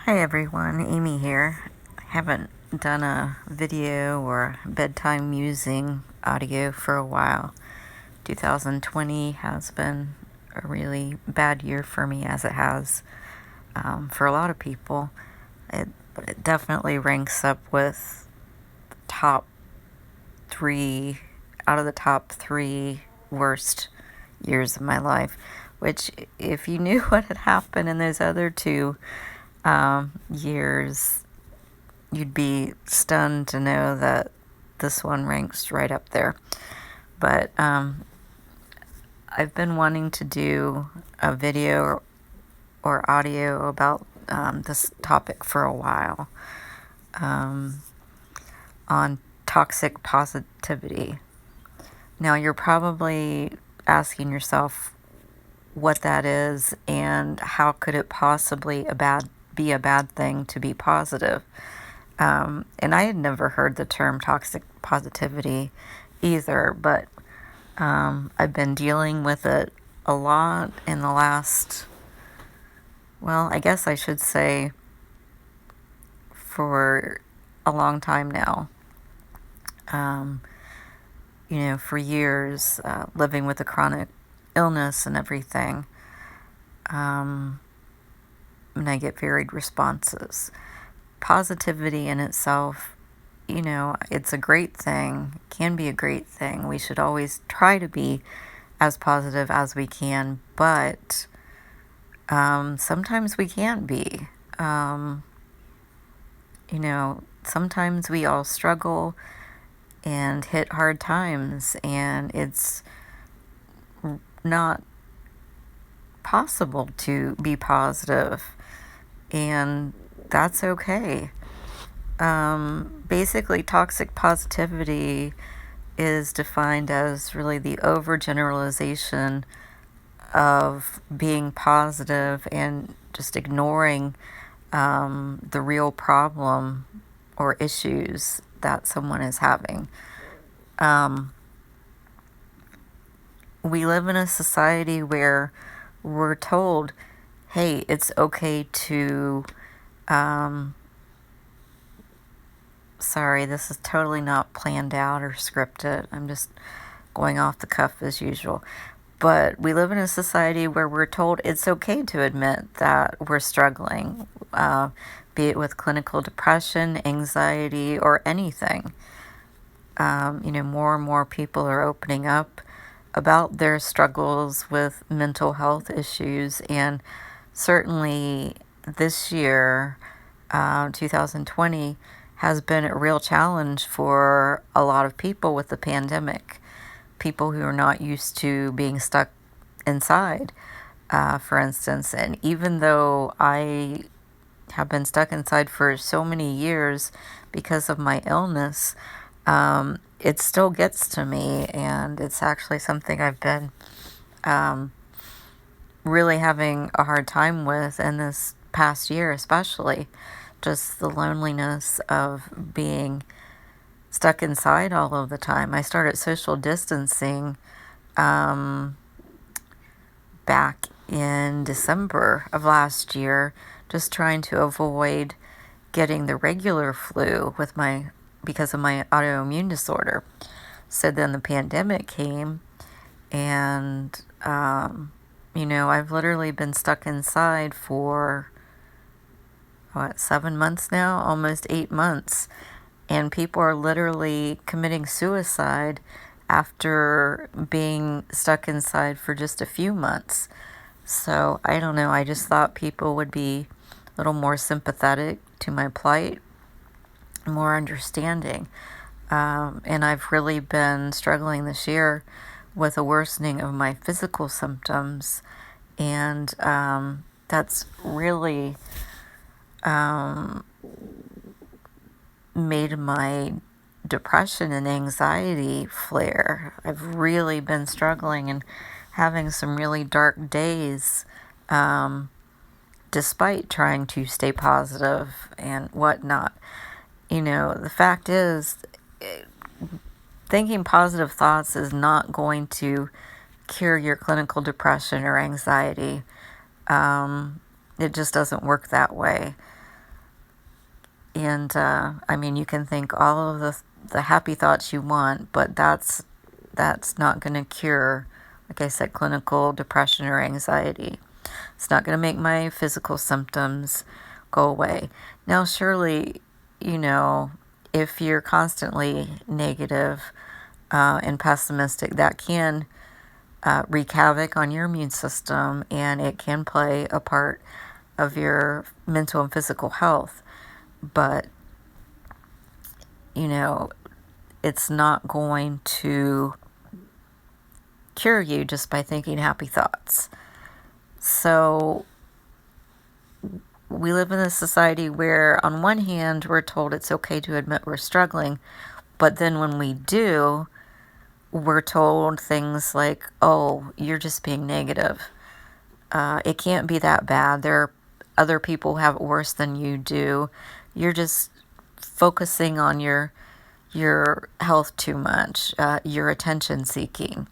Hi everyone, Amy here. I haven't done a video or bedtime musing audio for a while. 2020 has been a really bad year for me, as it has for a lot of people. But it definitely ranks up with top three out of the top three worst years of my life. Which, if you knew what had happened in those other two years, you'd be stunned to know that this one ranks right up there. But I've been wanting to do a video or audio about this topic for a while, on toxic positivity. Now, you're probably asking yourself what that is and how could it possibly be a bad thing to be positive. And I had never heard the term toxic positivity either, but I've been dealing with it a lot in the last, well, I guess I should say for a long time now. For years, living with a chronic illness and everything, and I get varied responses. Positivity in itself, it's a great thing, can be a great thing. We should always try to be as positive as we can, but sometimes we can't be. Sometimes we all struggle and hit hard times, and it's not possible to be positive, and that's okay. Basically, toxic positivity is defined as really the overgeneralization of being positive and just ignoring the real problem or issues that someone is having. We live in a society where we're told, hey, it's okay to, sorry, this is totally not planned out or scripted. I'm just going off the cuff as usual. But we live in a society where we're told it's okay to admit that we're struggling, be it with clinical depression, anxiety, or anything. More and more people are opening up about their struggles with mental health issues, and certainly this year, 2020, has been a real challenge for a lot of people with the pandemic. People who are not used to being stuck inside, for instance. And even though I have been stuck inside for so many years because of my illness, it still gets to me, and it's actually something I've been really having a hard time with in this past year, especially just the loneliness of being stuck inside all of the time. I started social distancing back in December of last year, just trying to avoid getting the regular flu because of my autoimmune disorder. So then the pandemic came, and I've literally been stuck inside for 7 months now, almost 8 months, and people are literally committing suicide after being stuck inside for just a few months. So I don't know, I just thought people would be a little more sympathetic to my plight, more understanding. And I've really been struggling this year with a worsening of my physical symptoms, and that's really made my depression and anxiety flare. I've really been struggling and having some really dark days, despite trying to stay positive and whatnot. The fact is, thinking positive thoughts is not going to cure your clinical depression or anxiety. It just doesn't work that way. And I mean, you can think all of the happy thoughts you want, but that's not going to cure, like I said, clinical depression or anxiety. It's not going to make my physical symptoms go away. Now, surely, you know, if you're constantly negative and pessimistic, that can wreak havoc on your immune system, and it can play a part of your mental and physical health. But, you know, it's not going to cure you just by thinking happy thoughts. So we live in a society where, on one hand, we're told it's okay to admit we're struggling, but then when we do, we're told things like, oh, you're just being negative. It can't be that bad. There are other people who have it worse than you do. You're just focusing on your health too much. You're attention seeking.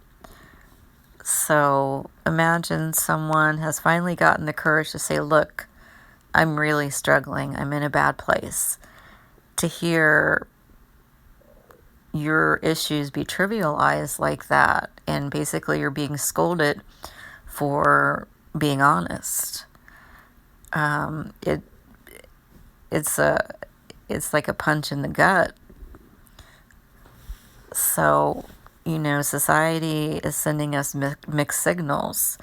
So imagine someone has finally gotten the courage to say, look, I'm really struggling. I'm in a bad place. To hear your issues be trivialized like that, and basically you're being scolded for being honest. It's like a punch in the gut. So, you know, society is sending us mixed signals,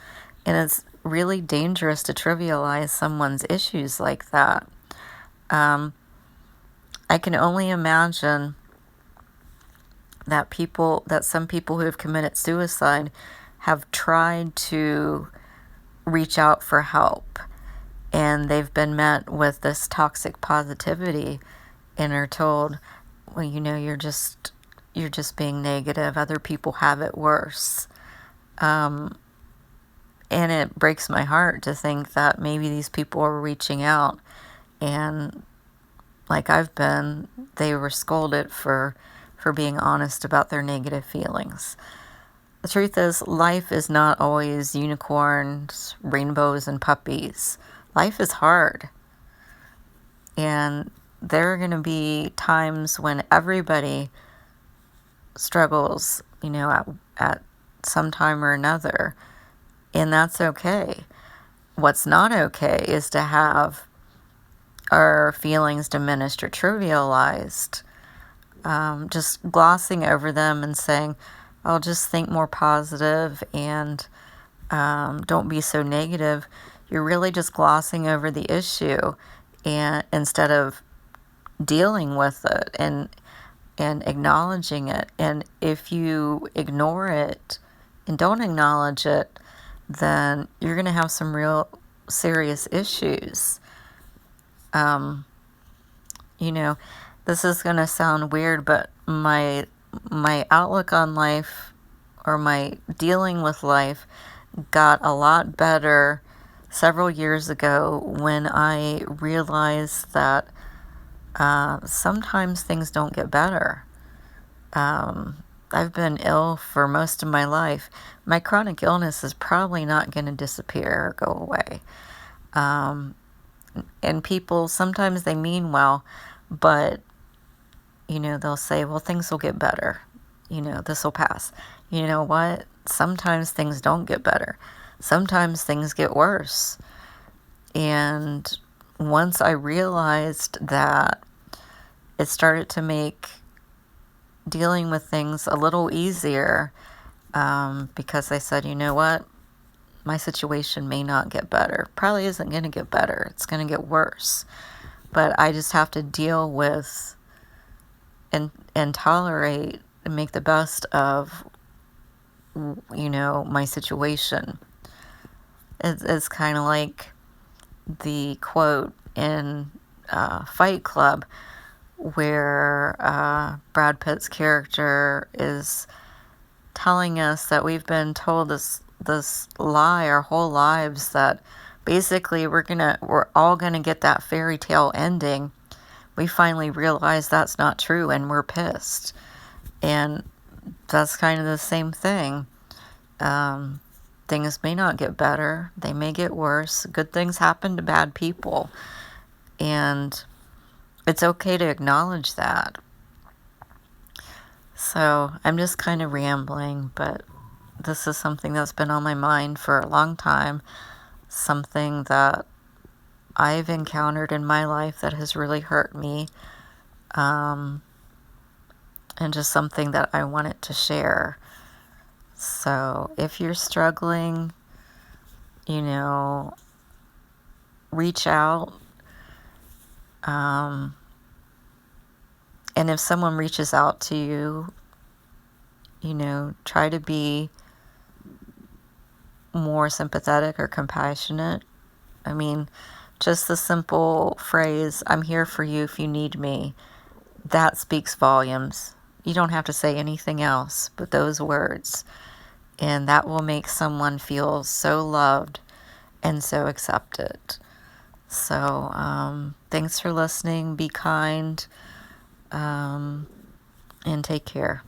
and it's really dangerous to trivialize someone's issues like that. I can only imagine that some people who have committed suicide have tried to reach out for help, and they've been met with this toxic positivity and are told, well, you know, you're just being negative. Other people have it worse. And it breaks my heart to think that maybe these people are reaching out, and like I've been, they were scolded for being honest about their negative feelings. The truth is, life is not always unicorns, rainbows, and puppies. Life is hard. And there are going to be times when everybody struggles, you know, at some time or another. And that's okay. What's not okay is to have our feelings diminished or trivialized. Just glossing over them and saying, I'll just think more positive and don't be so negative. You're really just glossing over the issue, and instead of dealing with it and acknowledging it. And if you ignore it and don't acknowledge it, then you're going to have some real serious issues. You know, this is going to sound weird, but my outlook on life, or my dealing with life, got a lot better several years ago when I realized that sometimes things don't get better. I've been ill for most of my life. My chronic illness is probably not going to disappear or go away. And people, sometimes they mean well, but, you know, they'll say, well, things will get better. You know, this will pass. You know what? Sometimes things don't get better. Sometimes things get worse. And once I realized that, it started to make dealing with things a little easier, because I said, you know what? My situation may not get better. Probably isn't going to get better. It's going to get worse. But I just have to deal with and tolerate and make the best of, you know, my situation. It's kind of like the quote in Fight Club, where Brad Pitt's character is telling us that we've been told this lie our whole lives, that basically we're all gonna get that fairy tale ending. We finally realize that's not true, and we're pissed. And that's kind of the same thing. Things may not get better. They may get worse. Good things happen to bad people. And It's okay to acknowledge that. So I'm just kind of rambling, but this is something that's been on my mind for a long time. Something that I've encountered in my life that has really hurt me. And just something that I wanted to share. So if you're struggling, reach out. And if someone reaches out to you, try to be more sympathetic or compassionate. I mean, just the simple phrase, "I'm here for you if you need me," that speaks volumes. You don't have to say anything else but those words. And that will make someone feel so loved and so accepted. So, thanks for listening. Be kind, and take care.